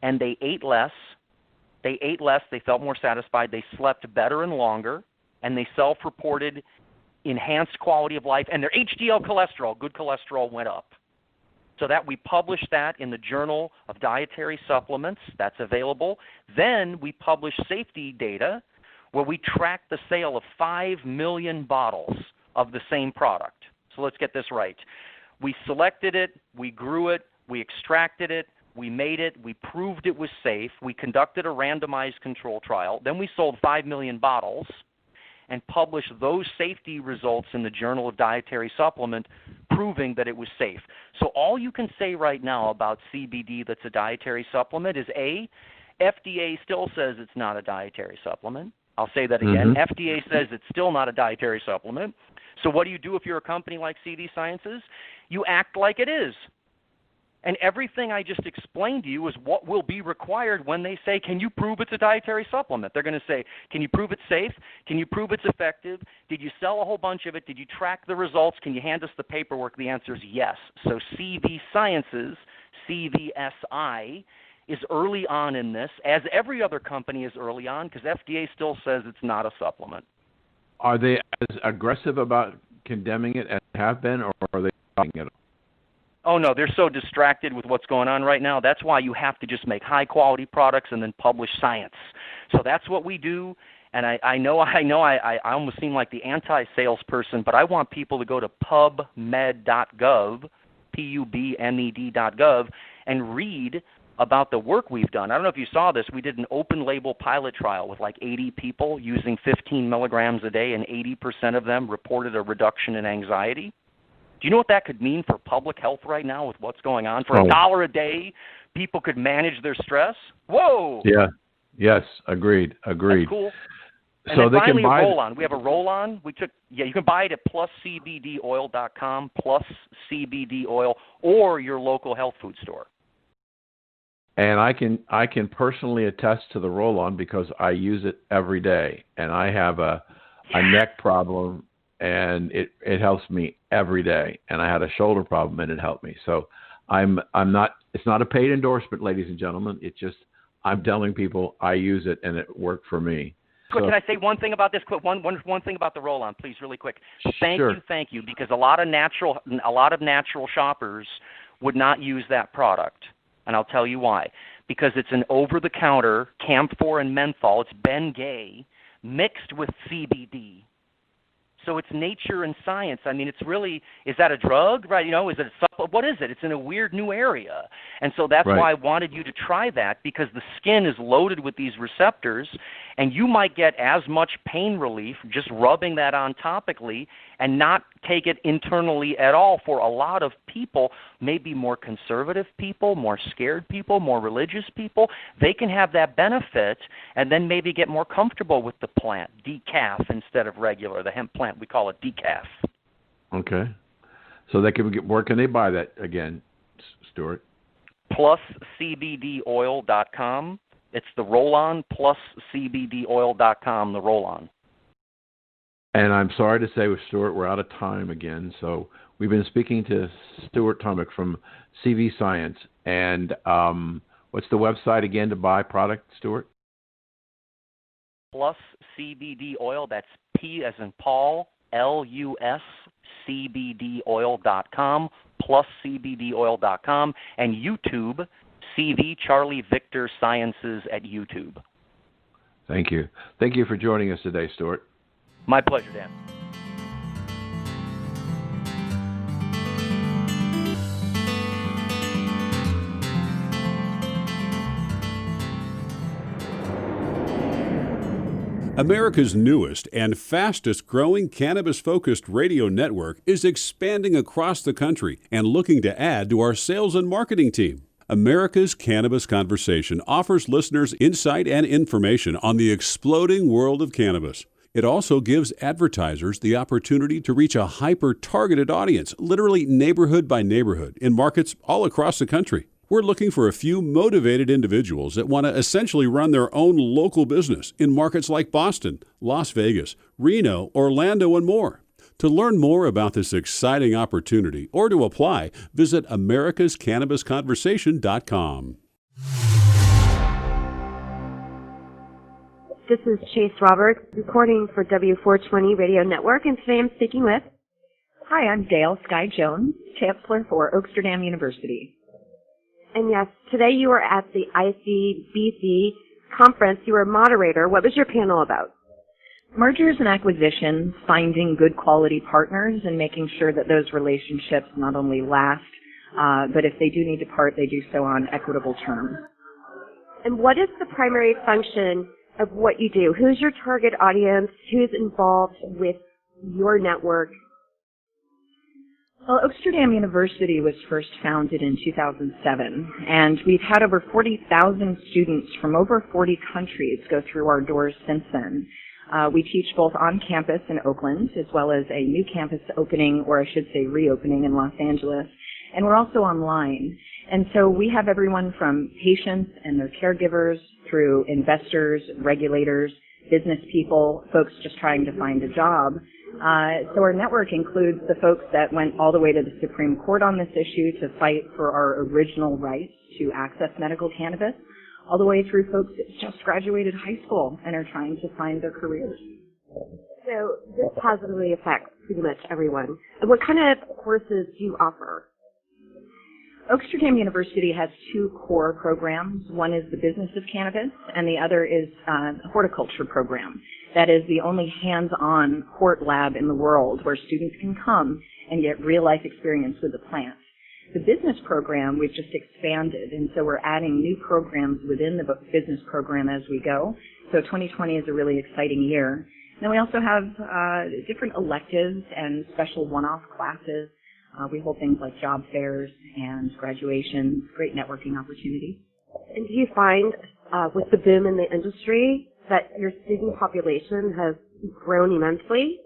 and they ate less. They felt more satisfied, they slept better and longer, and they self-reported enhanced quality of life, and their HDL cholesterol, good cholesterol, went up. So that we published that in the Journal of Dietary Supplements. That's available. Then we published safety data where we tracked the sale of 5 million bottles of the same product. So let's get this right. We selected it, we grew it, we extracted it, we made it, we proved it was safe, we conducted a randomized control trial, then we sold 5 million bottles, and publish those safety results in the Journal of Dietary Supplement proving that it was safe. So all you can say right now about CBD that's a dietary supplement is A, FDA still says it's not a dietary supplement. I'll say that again. FDA says it's still not a dietary supplement. So what do you do if you're a company like CD Sciences? You act like it is. And everything I just explained to you is what will be required when they say, can you prove it's a dietary supplement? They're going to say, can you prove it's safe? Can you prove it's effective? Did you sell a whole bunch of it? Did you track the results? Can you hand us the paperwork? The answer is yes. So CV Sciences, CVSI, is early on in this, as every other company is early on, because FDA still says it's not a supplement. Are they as aggressive about condemning it as they have been, or are they talking it? Oh, no, they're so distracted with what's going on right now. That's why you have to just make high-quality products and then publish science. So that's what we do. And I know I almost seem like the anti-salesperson, but I want people to go to pubmed.gov, pubmed.gov, and read about the work we've done. I don't know if you saw this. We did an open-label pilot trial with like 80 people using 15 milligrams a day, and 80% of them reported a reduction in anxiety. Do you know what that could mean for public health right now with what's going on? For $1 a day, people could manage their stress? Whoa! Yeah. Yes. Agreed. That's cool. And so then they finally, can buy a roll-on. We have a roll-on. You can buy it at pluscbdoil.com, pluscbdoil, or your local health food store. And I can personally attest to the roll-on because I use it every day, and I have a neck problem, and it helps me every day. And I had a shoulder problem, and it helped me. So I'm not. It's not a paid endorsement, ladies and gentlemen. It's just I'm telling people I use it, and it worked for me. Quick, can I say one thing about this? Quick, one thing about the roll-on, please, really quick. Thank you, because a lot of natural shoppers would not use that product. and I'll tell you why. Because it's an over-the-counter camphor and menthol. It's Bengay mixed with CBD. So it's nature and science. I mean, it's really, is that a drug, right? You know, is it a supplement? What is it? It's in a weird new area. And so that's why I wanted you to try that, because the skin is loaded with these receptors, and you might get as much pain relief just rubbing that on topically and not take it internally at all. For a lot of people, maybe more conservative people, more scared people, more religious people, they can have that benefit and then maybe get more comfortable with the plant, decaf instead of regular, the hemp plant. We call it decaf. Okay. So they can get, where can they buy that again, Stuart? PlusCBDOil.com. It's the roll-on, PlusCBDOil.com, the roll-on. And I'm sorry to say with Stuart, we're out of time again. So we've been speaking to Stuart Tomc from CV Science. And what's the website again to buy product, Stuart? Plus CBD oil. That's P as in Paul, L-U-S, CBDOil.com, PlusCBDOil.com, and YouTube, CV Charlie Victor Sciences at YouTube. Thank you. Thank you for joining us today, Stuart. My pleasure, Dan. America's newest and fastest growing cannabis-focused radio network is expanding across the country and looking to add to our sales and marketing team. America's Cannabis Conversation offers listeners insight and information on the exploding world of cannabis. It also gives advertisers the opportunity to reach a hyper-targeted audience, literally neighborhood by neighborhood, in markets all across the country. We're looking for a few motivated individuals that want to essentially run their own local business in markets like Boston, Las Vegas, Reno, Orlando, and more. To learn more about this exciting opportunity or to apply, visit americascannabisconversation.com. This is Chase Roberts, recording for W420 Radio Network, and today I'm speaking with... Hi, I'm Dale Sky Jones, Chancellor for Oaksterdam University. And yes, today you were at the ICBC conference. You were a moderator. What was your panel about? Mergers and acquisitions, finding good quality partners and making sure that those relationships not only last, but if they do need to part, they do so on equitable terms. And what is the primary function of what you do? Who's your target audience? Who's involved with your network? Well, Oaksterdam University was first founded in 2007, and we've had over 40,000 students from over 40 countries go through our doors since then. We teach both on campus in Oakland, as well as a new campus opening, or I should say reopening, in Los Angeles, and we're also online. And so we have everyone from patients and their caregivers through investors, regulators, business people, folks just trying to find a job. So our network includes the folks that went all the way to the Supreme Court on this issue to fight for our original rights to access medical cannabis, all the way through folks that just graduated high school and are trying to find their careers. So this positively affects pretty much everyone. And what kind of courses do you offer? Oaksterdam University has two core programs. One is the business of cannabis, and the other is a horticulture program. That is the only hands-on hort lab in the world where students can come and get real-life experience with the plants. The business program, we've just expanded, and so we're adding new programs within the business program as we go. So 2020 is a really exciting year. And then we also have different electives and special one-off classes. We hold things like job fairs and graduations, great networking opportunities. And do you find with the boom in the industry that your student population has grown immensely?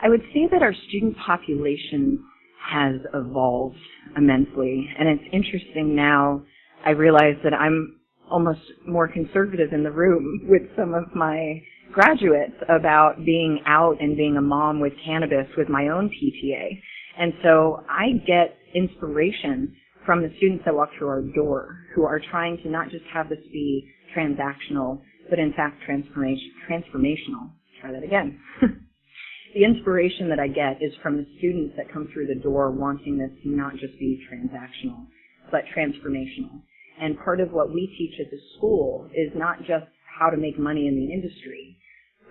I would say that our student population has evolved immensely. And it's interesting now, I realize that I'm almost more conservative in the room with some of my graduates about being out and being a mom with cannabis with my own PTA. And so I get inspiration from the students that walk through our door who are trying to not just have this be transactional, but in fact transformational. Try that again. The inspiration that I get is from the students that come through the door wanting this to not just be transactional, but transformational. And part of what we teach at the school is not just how to make money in the industry,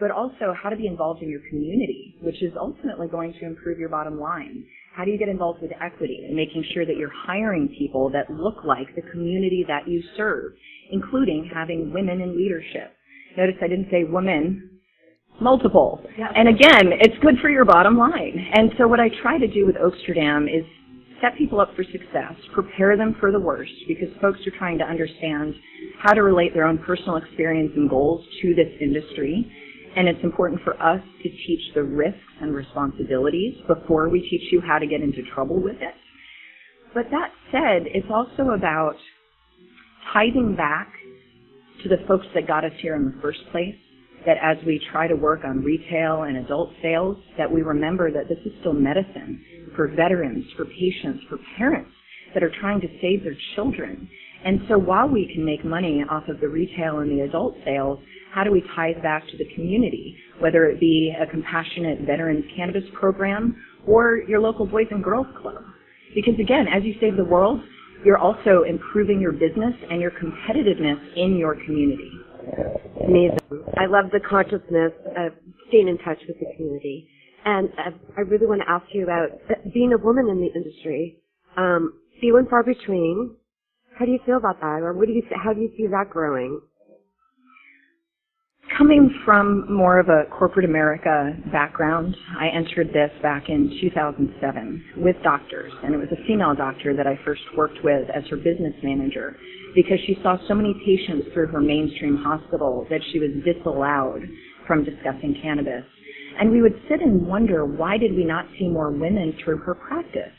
but also how to be involved in your community, which is ultimately going to improve your bottom line. How do you get involved with equity and making sure that you're hiring people that look like the community that you serve, including having women in leadership? Notice I didn't say women, multiple. Yeah. And again, it's good for your bottom line. And so what I try to do with Oaksterdam is set people up for success, prepare them for the worst, because folks are trying to understand how to relate their own personal experience and goals to this industry. And it's important for us to teach the risks and responsibilities before we teach you how to get into trouble with it. But that said, it's also about tithing back to the folks that got us here in the first place, that as we try to work on retail and adult sales, that we remember that this is still medicine for veterans, for patients, for parents that are trying to save their children. And so while we can make money off of the retail and the adult sales, how do we tie back to the community, whether it be a compassionate veterans cannabis program or your local Boys and Girls Club? Because again, as you save the world, you're also improving your business and your competitiveness in your community. Amazing. I love the consciousness of staying in touch with the community. And I really want to ask you about being a woman in the industry. Few and far between. How do you feel about that? Or how do you see that growing? Coming from more of a corporate America background, I entered this back in 2007 with doctors, and it was a female doctor that I first worked with as her business manager because she saw so many patients through her mainstream hospital that she was disallowed from discussing cannabis. And we would sit and wonder, why did we not see more women through her practice?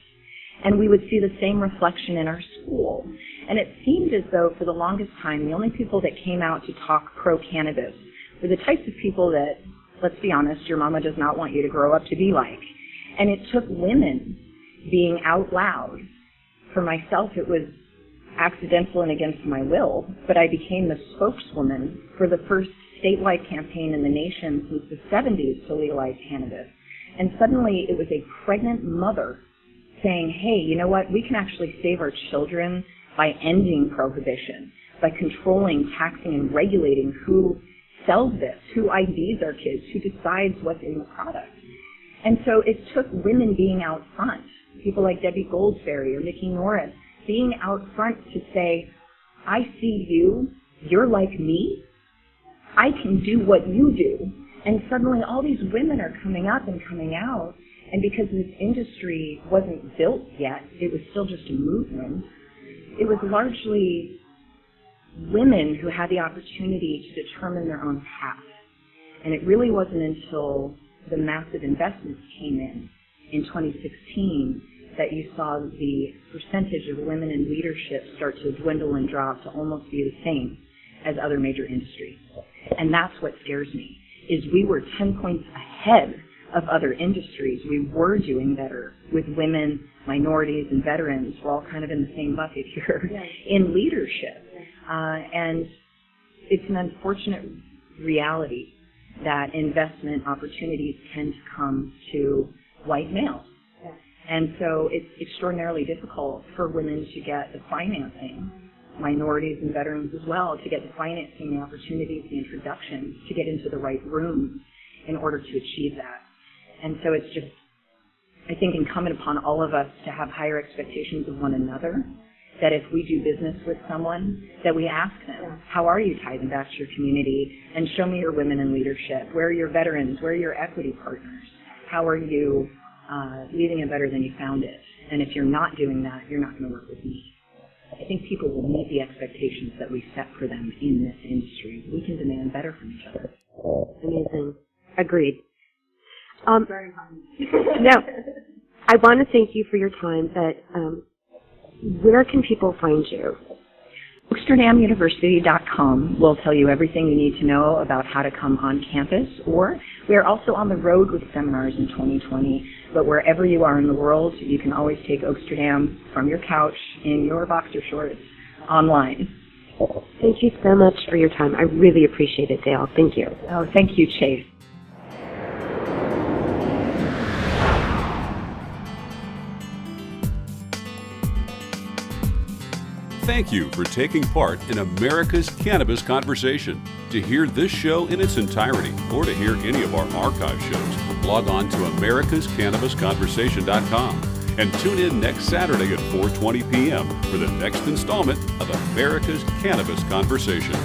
And we would see the same reflection in our school. And it seemed as though for the longest time, the only people that came out to talk pro-cannabis were the types of people that, let's be honest, your mama does not want you to grow up to be like. And it took women being out loud. For myself, it was accidental and against my will, but I became the spokeswoman for the first statewide campaign in the nation since the 70s to legalize cannabis. And suddenly it was a pregnant mother saying, hey, you know what, we can actually save our children by ending prohibition, by controlling, taxing, and regulating who sells this, who IDs our kids, who decides what's in the product. And so it took women being out front, people like Debbie Goldsberry or Nikki Norris, being out front to say, I see you, you're like me, I can do what you do. And suddenly all these women are coming up and coming out, and because this industry wasn't built yet, it was still just a movement, it was largely women who had the opportunity to determine their own path. And it really wasn't until the massive investments came in 2016, that you saw the percentage of women in leadership start to dwindle and drop to almost be the same as other major industries. And that's what scares me, is we were 10 points ahead of other industries. We were doing better with women, minorities, and veterans. We're all kind of in the same bucket here in leadership. And it's an unfortunate reality that investment opportunities tend to come to white males. And so it's extraordinarily difficult for women to get the financing, minorities and veterans as well, to get the financing, the opportunities, the introductions, to get into the right rooms in order to achieve that. And so it's just, I think, incumbent upon all of us to have higher expectations of one another, that if we do business with someone, that we ask them, how are you tithing back to your community? And show me your women in leadership. Where are your veterans? Where are your equity partners? How are you leaving it better than you found it? And if you're not doing that, you're not going to work with me. I think people will meet the expectations that we set for them in this industry. We can demand better from each other. Amazing. Agreed. Now, I want to thank you for your time, but where can people find you? Oaksterdamuniversity.com will tell you everything you need to know about how to come on campus, or we are also on the road with seminars in 2020, but wherever you are in the world, you can always take Oaksterdam from your couch in your boxer shorts online. Thank you so much for your time. I really appreciate it, Dale. Thank you. Oh, thank you, Chase. Thank you for taking part in America's Cannabis Conversation. To hear this show in its entirety or to hear any of our archive shows, log on to americascannabisconversation.com and tune in next Saturday at 4:20 p.m. for the next installment of America's Cannabis Conversation.